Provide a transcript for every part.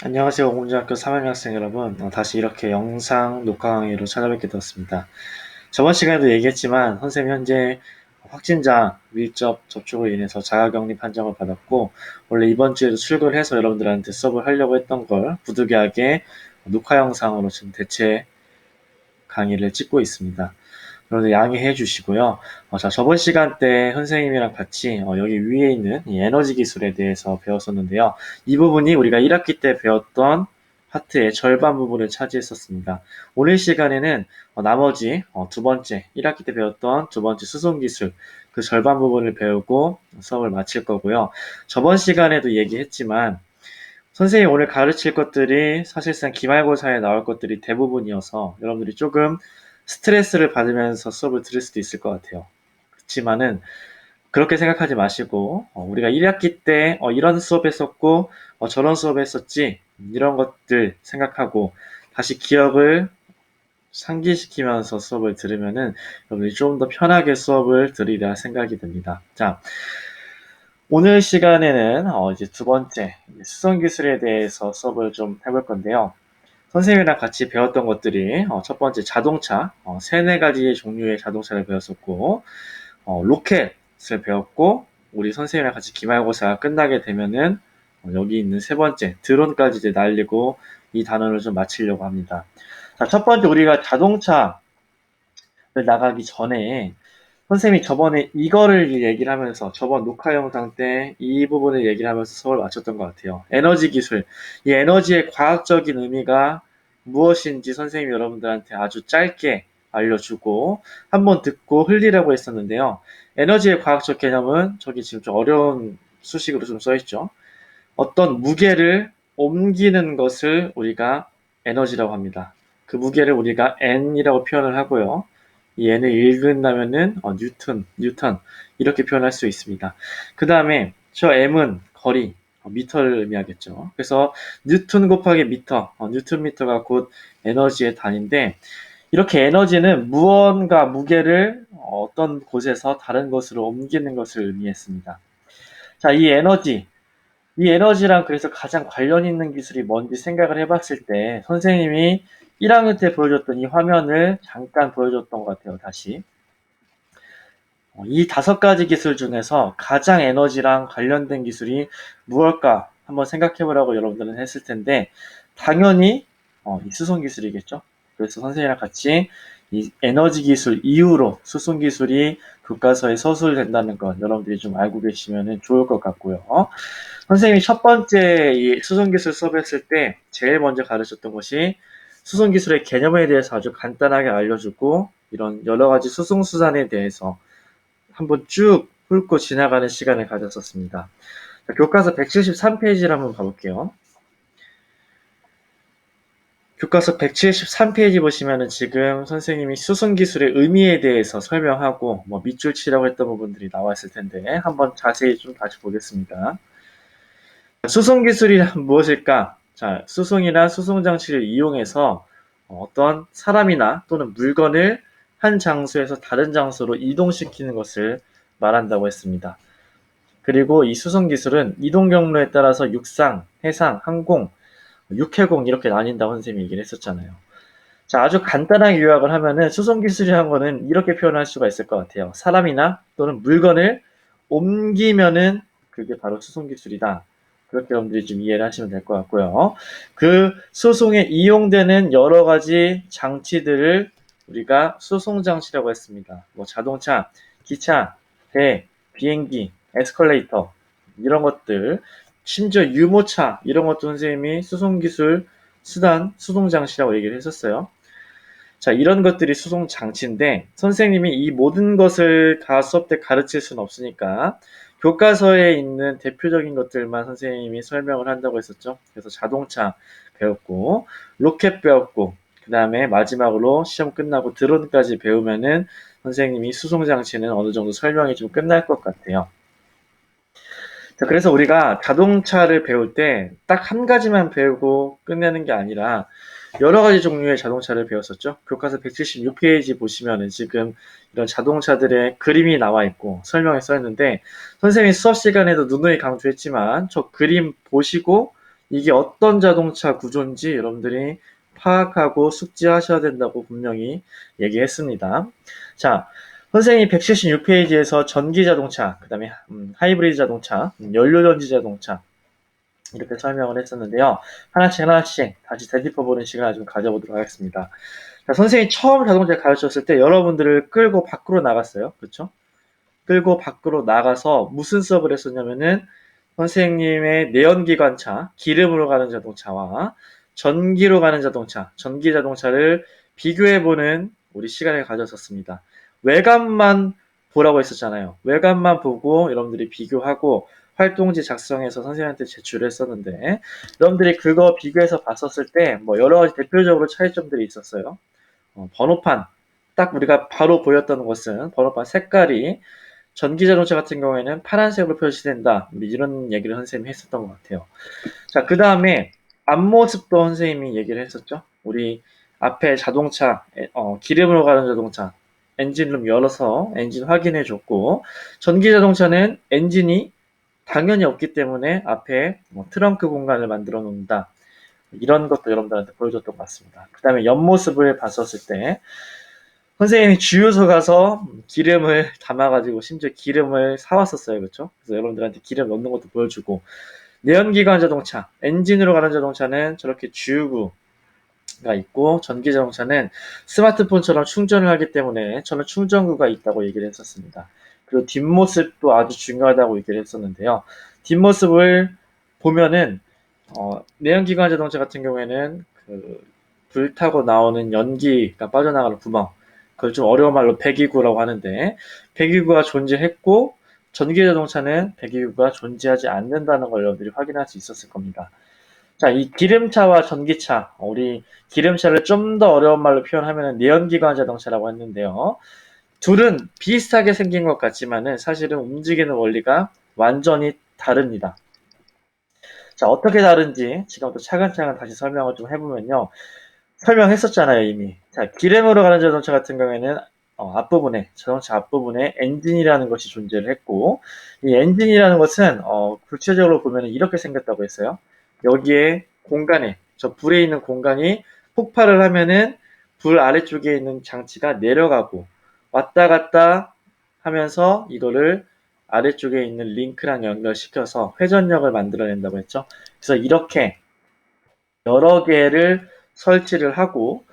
안녕하세요. 공중학교 3학년 학생 여러분. 다시 이렇게 영상 녹화 강의로 찾아뵙게 되었습니다. 저번 시간에도 얘기했지만 선생님 현재 확진자 밀접 접촉으로 인해서 자가격리 판정을 받았고 원래 이번 주에도 출근을 해서 여러분들한테 수업을 하려고 했던 걸 부득이하게 녹화 영상으로 지금 대체 강의를 찍고 있습니다. 여러분들 양해해 주시고요. 자, 저번 시간 때 선생님이랑 같이 여기 위에 있는 이 에너지 기술에 대해서 배웠었는데요. 이 부분이 우리가 1학기 때 배웠던 파트의 절반 부분을 차지했었습니다. 오늘 시간에는 나머지 두 번째, 1학기 때 배웠던 두 번째 수송 기술 그 절반 부분을 배우고 수업을 마칠 거고요. 저번 시간에도 얘기했지만 선생님이 오늘 가르칠 것들이 사실상 기말고사에 나올 것들이 대부분이어서 여러분들이 조금 스트레스를 받으면서 수업을 들을 수도 있을 것 같아요. 그렇지만은 그렇게 생각하지 마시고 우리가 1학기 때 이런 수업 했었고 저런 수업 했었지 이런 것들 생각하고 다시 기억을 상기시키면서 수업을 들으면은 여러분들이 좀 더 편하게 수업을 들으리라 생각이 듭니다. 자, 오늘 시간에는 이제 두 번째 수성 기술에 대해서 수업을 좀 해볼 건데요. 선생님이랑 같이 배웠던 것들이 첫 번째 자동차, 세네 가지의 종류의 자동차를 배웠었고 로켓을 배웠고 우리 선생님이랑 같이 기말고사가 끝나게 되면은 여기 있는 세 번째 드론까지 이제 날리고 이 단원을 좀 마치려고 합니다. 자, 첫 번째 우리가 자동차를 나가기 전에 선생님이 저번에 이거를 얘기를 하면서 저번 녹화 영상 때 이 부분을 얘기를 하면서 수업을 마쳤던 것 같아요. 에너지 기술. 이 에너지의 과학적인 의미가 무엇인지 선생님이 여러분들한테 아주 짧게 알려주고 한번 듣고 흘리라고 했었는데요. 에너지의 과학적 개념은 저기 지금 좀 어려운 수식으로 좀 써있죠. 어떤 무게를 옮기는 것을 우리가 에너지라고 합니다. 그 무게를 우리가 N이라고 표현을 하고요. 이 N을 읽은다면은 뉴턴 이렇게 표현할 수 있습니다. 그 다음에 저 M은 거리, 미터를 의미하겠죠. 그래서 뉴턴 곱하기 미터, 뉴턴 미터가 곧 에너지의 단위인데 이렇게 에너지는 무언가 무게를 어떤 곳에서 다른 곳으로 옮기는 것을 의미했습니다. 자, 이 에너지랑 그래서 가장 관련 있는 기술이 뭔지 생각을 해봤을 때 선생님이 1학년 때 보여줬던 이 화면을 잠깐 보여줬던 것 같아요. 다시. 이 다섯 가지 기술 중에서 가장 에너지랑 관련된 기술이 무엇일까 한번 생각해보라고 여러분들은 했을 텐데 당연히 이 수송 기술이겠죠. 그래서 선생님이랑 같이 이 에너지 기술 이후로 수송 기술이 교과서에 서술된다는 것 여러분들이 좀 알고 계시면 좋을 것 같고요. 선생님이 첫 번째 이 수송기술 수업했을 때 제일 먼저 가르쳤던 것이 수송기술의 개념에 대해서 아주 간단하게 알려주고 이런 여러 가지 수송수단에 대해서 한번 쭉 훑고 지나가는 시간을 가졌었습니다. 자, 교과서 173페이지를 한번 봐볼게요. 교과서 173페이지 보시면은 지금 선생님이 수송기술의 의미에 대해서 설명하고 밑줄 치라고 했던 부분들이 나와 있을 텐데 한번 자세히 좀 다시 보겠습니다. 수송 기술이 무엇일까? 자, 수송이나 수송 장치를 이용해서 어떤 사람이나 또는 물건을 한 장소에서 다른 장소로 이동시키는 것을 말한다고 했습니다. 그리고 이 수송 기술은 이동 경로에 따라서 육상, 해상, 항공, 육해공 이렇게 나뉜다고 선생님이 얘기를 했었잖아요. 자, 아주 간단하게 요약을 하면은 수송 기술이라는 거는 이렇게 표현할 수가 있을 것 같아요. 사람이나 또는 물건을 옮기면은 그게 바로 수송 기술이다. 그렇게 여러분들이 좀 이해를 하시면 될 것 같고요. 그 수송에 이용되는 여러 가지 장치들을 우리가 수송 장치라고 했습니다. 뭐 자동차, 기차, 배, 비행기, 에스컬레이터 이런 것들, 심지어 유모차 이런 것도 선생님이 수송 기술 수단, 수송 장치라고 얘기를 했었어요. 자, 이런 것들이 수송 장치인데 선생님이 이 모든 것을 다 수업 때 가르칠 수는 없으니까 교과서에 있는 대표적인 것들만 선생님이 설명을 한다고 했었죠. 그래서 자동차 배웠고 로켓 배웠고 그 다음에 마지막으로 시험 끝나고 드론까지 배우면은 선생님이 수송 장치는 어느 정도 설명이 좀 끝날 것 같아요. 자, 그래서 우리가 자동차를 배울 때 딱 한 가지만 배우고 끝내는 게 아니라 여러 가지 종류의 자동차를 배웠었죠. 교과서 176페이지 보시면은 지금 이런 자동차들의 그림이 나와 있고 설명이 써 있는데 선생님이 수업 시간에도 누누이 강조했지만 저 그림 보시고 이게 어떤 자동차 구조인지 여러분들이 파악하고 숙지하셔야 된다고 분명히 얘기했습니다. 자, 선생님이 176페이지에서 전기 자동차, 그 다음에 하이브리드 자동차, 연료전지 자동차 이렇게 설명을 했었는데요. 하나씩 하나씩 다시 되짚어보는 시간을 좀 가져보도록 하겠습니다. 자, 선생님이 처음 자동차 가르쳤을 때 여러분들을 끌고 밖으로 나갔어요. 그렇죠? 끌고 밖으로 나가서 무슨 수업을 했었냐면은 선생님의 내연기관차, 기름으로 가는 자동차와 전기로 가는 자동차, 전기 자동차를 비교해보는 우리 시간을 가졌었습니다. 외관만 보라고 했었잖아요. 외관만 보고 여러분들이 비교하고 활동지 작성해서 선생님한테 제출을 했었는데 여러분들이 그거 비교해서 봤었을 때 뭐 여러 가지 대표적으로 차이점들이 있었어요. 번호판, 딱 우리가 바로 보였던 것은 번호판 색깔이 전기자동차 같은 경우에는 파란색으로 표시된다. 이런 얘기를 선생님이 했었던 것 같아요. 자, 그 다음에 앞모습도 선생님이 얘기를 했었죠. 우리 앞에 자동차, 기름으로 가는 자동차, 엔진룸 열어서 엔진 확인해 줬고, 전기자동차는 엔진이 당연히 없기 때문에 앞에 트렁크 공간을 만들어 놓는다. 이런 것도 여러분들한테 보여줬던 것 같습니다. 그 다음에 옆모습을 봤었을 때, 선생님이 주유소 가서 기름을 담아가지고 심지어 기름을 사왔었어요. 그렇죠? 그래서 여러분들한테 기름 넣는 것도 보여주고 내연기관 자동차, 엔진으로 가는 자동차는 저렇게 주유구가 있고 전기 자동차는 스마트폰처럼 충전을 하기 때문에 저는 충전구가 있다고 얘기를 했었습니다. 그리고 뒷모습도 아주 중요하다고 얘기를 했었는데요. 뒷모습을 보면은 내연기관 자동차 같은 경우에는 불 타고 나오는 연기가 빠져나가는 구멍, 그걸 좀 어려운 말로 배기구라고 하는데 배기구가 존재했고 전기자동차는 배기구가 존재하지 않는다는 걸 여러분들이 확인할 수 있었을 겁니다. 자, 이 기름차와 전기차, 우리 기름차를 좀 더 어려운 말로 표현하면 내연기관 자동차라고 했는데요. 둘은 비슷하게 생긴 것 같지만은 사실은 움직이는 원리가 완전히 다릅니다. 자, 어떻게 다른지 지금부터 차근차근 다시 설명을 좀 해보면요. 설명했었잖아요, 이미. 자, 기름으로 가는 자동차 같은 경우에는 앞부분에, 자동차 앞부분에 엔진이라는 것이 존재를 했고, 이 엔진이라는 것은 구체적으로 보면 이렇게 생겼다고 했어요. 여기에 공간에, 저 불에 있는 공간이 폭발을 하면은 불 아래쪽에 있는 장치가 내려가고 왔다 갔다 하면서 이거를 아래쪽에 있는 링크랑 연결시켜서 회전력을 만들어낸다고 했죠. 그래서 이렇게 여러 개를 설치를 하고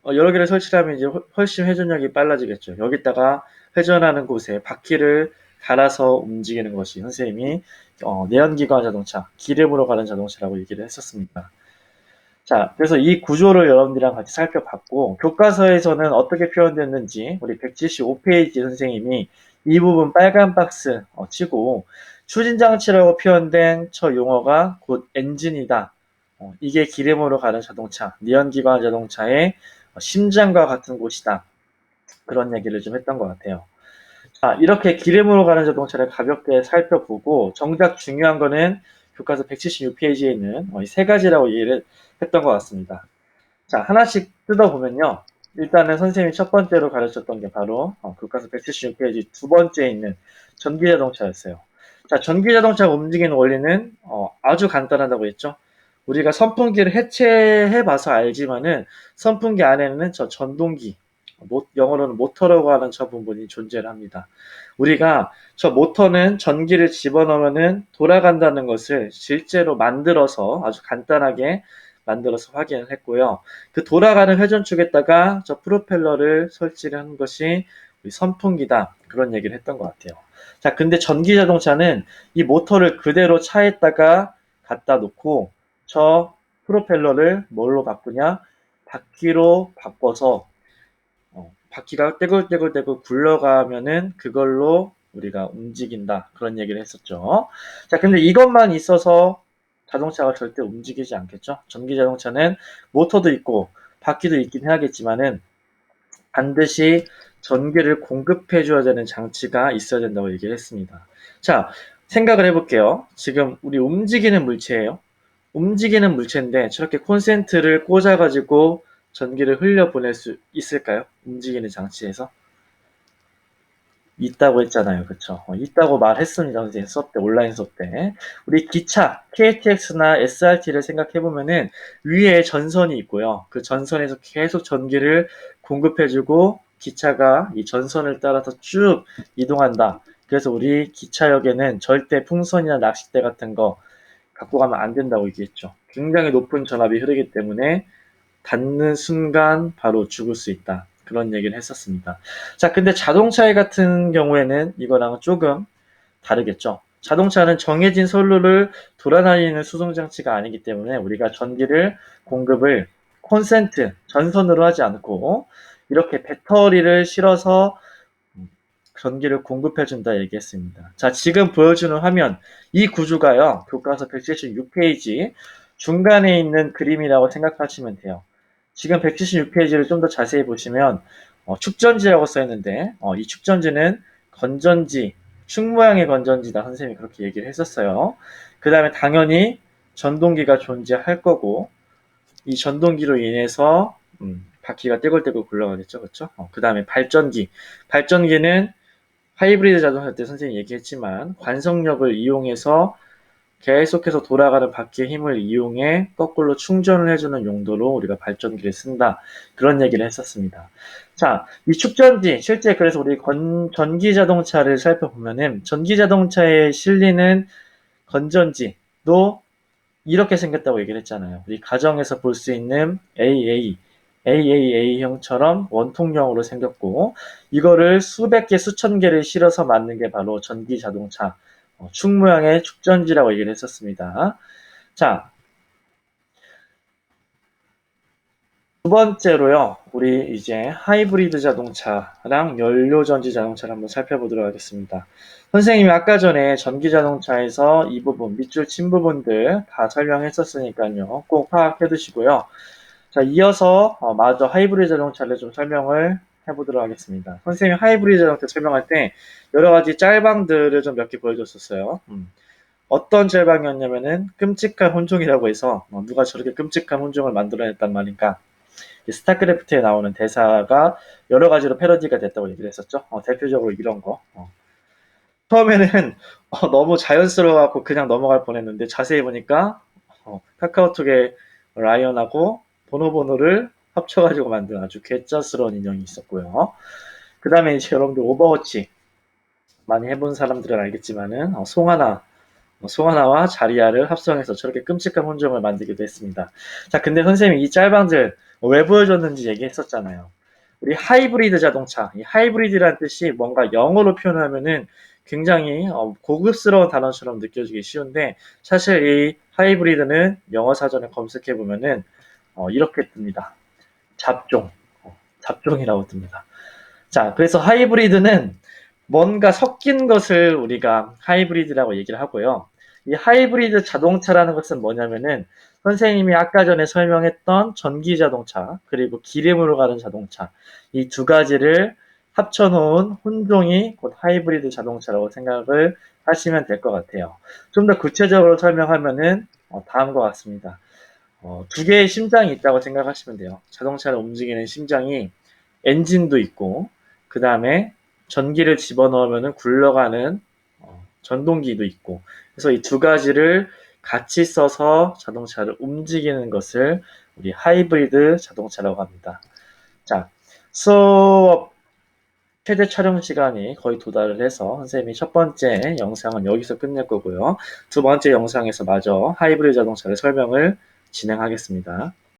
여러 개를 설치하면 이제 훨씬 회전력이 빨라지겠죠. 여기다가 회전하는 곳에 바퀴를 달아서 움직이는 것이 선생님이 내연기관 자동차, 기름으로 가는 자동차라고 얘기를 했었습니다. 자, 그래서 이 구조를 여러분들이랑 같이 살펴봤고 교과서에서는 어떻게 표현됐는지 우리 175페이지 선생님이 이 부분 빨간 박스 치고 추진장치라고 표현된 저 용어가 곧 엔진이다. 이게 기름으로 가는 자동차, 내연기관 자동차의 심장과 같은 곳이다. 그런 얘기를 좀 했던 것 같아요. 자, 이렇게 기름으로 가는 자동차를 가볍게 살펴보고 정작 중요한 거는 교과서 176페이지에 있는 이 세 가지라고 얘기를 했던 것 같습니다. 자, 하나씩 뜯어보면요. 일단은 선생님이 첫 번째로 가르쳤던 게 바로 교과서 176페이지 두 번째에 있는 전기자동차였어요. 자, 전기자동차가 움직이는 원리는 아주 간단하다고 했죠. 우리가 선풍기를 해체해봐서 알지만은 선풍기 안에는 저 전동기, 영어로는 모터라고 하는 저 부분이 존재를 합니다. 우리가 저 모터는 전기를 집어넣으면은 돌아간다는 것을 실제로 만들어서 아주 간단하게 만들어서 확인을 했고요. 그 돌아가는 회전축에다가 저 프로펠러를 설치를 한 것이 우리 선풍기다. 그런 얘기를 했던 것 같아요. 자, 근데 전기 자동차는 이 모터를 그대로 차에다가 갖다 놓고 저 프로펠러를 뭘로 바꾸냐? 바퀴로 바꿔서 바퀴가 떼굴떼굴떼굴 굴러가면은 그걸로 우리가 움직인다. 그런 얘기를 했었죠. 자, 근데 이것만 있어서 자동차가 절대 움직이지 않겠죠. 전기 자동차는 모터도 있고 바퀴도 있긴 해야겠지만은 반드시 전기를 공급해 줘야 되는 장치가 있어야 된다고 얘기를 했습니다. 자, 생각을 해볼게요. 지금 우리 움직이는 물체예요. 움직이는 물체인데 저렇게 콘센트를 꽂아가지고 전기를 흘려보낼 수 있을까요? 움직이는 장치에서? 있다고 했잖아요. 그쵸? 있다고 말했습니다. 선생님 수업 때, 온라인 수업 때. 우리 기차, KTX나 SRT를 생각해보면은 위에 전선이 있고요. 그 전선에서 계속 전기를 공급해주고 기차가 이 전선을 따라서 쭉 이동한다. 그래서 우리 기차역에는 절대 풍선이나 낚싯대 같은 거 갖고 가면 안 된다고 얘기했죠. 굉장히 높은 전압이 흐르기 때문에 닿는 순간 바로 죽을 수 있다. 그런 얘기를 했었습니다. 자, 근데 자동차 같은 경우에는 이거랑은 조금 다르겠죠. 자동차는 정해진 선로를 돌아다니는 수송장치가 아니기 때문에 우리가 전기를 공급을 콘센트, 전선으로 하지 않고 이렇게 배터리를 실어서 전기를 공급해준다 얘기했습니다. 자, 지금 보여주는 화면, 이 구조가요, 교과서 176페이지 중간에 있는 그림이라고 생각하시면 돼요. 지금 176페이지를 좀 더 자세히 보시면 축전지라고 써있는데 이 축전지는 건전지, 축 모양의 건전지다. 선생님이 그렇게 얘기를 했었어요. 그 다음에 당연히 전동기가 존재할 거고 이 전동기로 인해서 바퀴가 떼굴떼굴 굴러가겠죠. 그렇죠? 그 다음에 발전기. 발전기는 하이브리드 자동차 때 선생님이 얘기했지만 관성력을 이용해서 계속해서 돌아가는 바퀴의 힘을 이용해 거꾸로 충전을 해주는 용도로 우리가 발전기를 쓴다. 그런 얘기를 했었습니다. 자, 이 축전지, 실제 그래서 우리 전기 자동차를 살펴보면은 전기 자동차에 실리는 건전지도 이렇게 생겼다고 얘기를 했잖아요. 우리 가정에서 볼 수 있는 AAA형처럼 원통형으로 생겼고 이거를 수백 개, 수천 개를 실어서 만든 게 바로 전기 자동차 축 모양의 축전지라고 얘기를 했었습니다. 자, 두 번째로요. 우리 이제 하이브리드 자동차랑 연료전지 자동차를 한번 살펴보도록 하겠습니다. 선생님이 아까 전에 전기 자동차에서 이 부분, 밑줄 친 부분들 다 설명했었으니까요. 꼭 파악해 두시고요. 자, 이어서 마저 하이브리드 자동차를 좀 설명을 해보도록 하겠습니다. 선생님이 하이브리드 자동차 설명할 때 여러 가지 짤방들을 좀 몇 개 보여줬었어요. 어떤 짤방이었냐면은 끔찍한 혼종이라고 해서 누가 저렇게 끔찍한 혼종을 만들어냈단 말인가. 스타크래프트에 나오는 대사가 여러 가지로 패러디가 됐다고 얘기를 했었죠. 대표적으로 이런 거. 처음에는 너무 자연스러워갖고 그냥 넘어갈 뻔했는데 자세히 보니까 카카오톡에 라이언하고 보노보노를 합쳐가지고 만든 아주 괴짜스러운 인형이 있었고요. 그 다음에 이제 여러분들 오버워치 많이 해본 사람들은 알겠지만은 송하나와 자리아를 합성해서 저렇게 끔찍한 혼종을 만들기도 했습니다. 자, 근데 선생님이 이 짤방들 왜 보여줬는지 얘기했었잖아요. 우리 하이브리드 자동차, 이 하이브리드라는 뜻이 뭔가 영어로 표현하면은 굉장히 고급스러운 단어처럼 느껴지기 쉬운데 사실 이 하이브리드는 영어 사전에 검색해 보면은 이렇게 뜹니다. 잡종, 잡종이라고 뜹니다. 자, 그래서 하이브리드는 뭔가 섞인 것을 우리가 하이브리드라고 얘기를 하고요. 이 하이브리드 자동차라는 것은 뭐냐면은 선생님이 아까 전에 설명했던 전기 자동차 그리고 기름으로 가는 자동차 이 두 가지를 합쳐놓은 혼종이 곧 하이브리드 자동차라고 생각을 하시면 될 것 같아요. 좀 더 구체적으로 설명하면은 다음과 같습니다. 두 개의 심장이 있다고 생각하시면 돼요. 자동차를 움직이는 심장이 엔진도 있고 그 다음에 전기를 집어넣으면 굴러가는 전동기도 있고 그래서 이 두 가지를 같이 써서 자동차를 움직이는 것을 우리 하이브리드 자동차라고 합니다. 자, 수업 최대 촬영 시간이 거의 도달을 해서 선생님이 첫 번째 영상은 여기서 끝낼 거고요. 두 번째 영상에서 마저 하이브리드 자동차를 설명을 진행하겠습니다.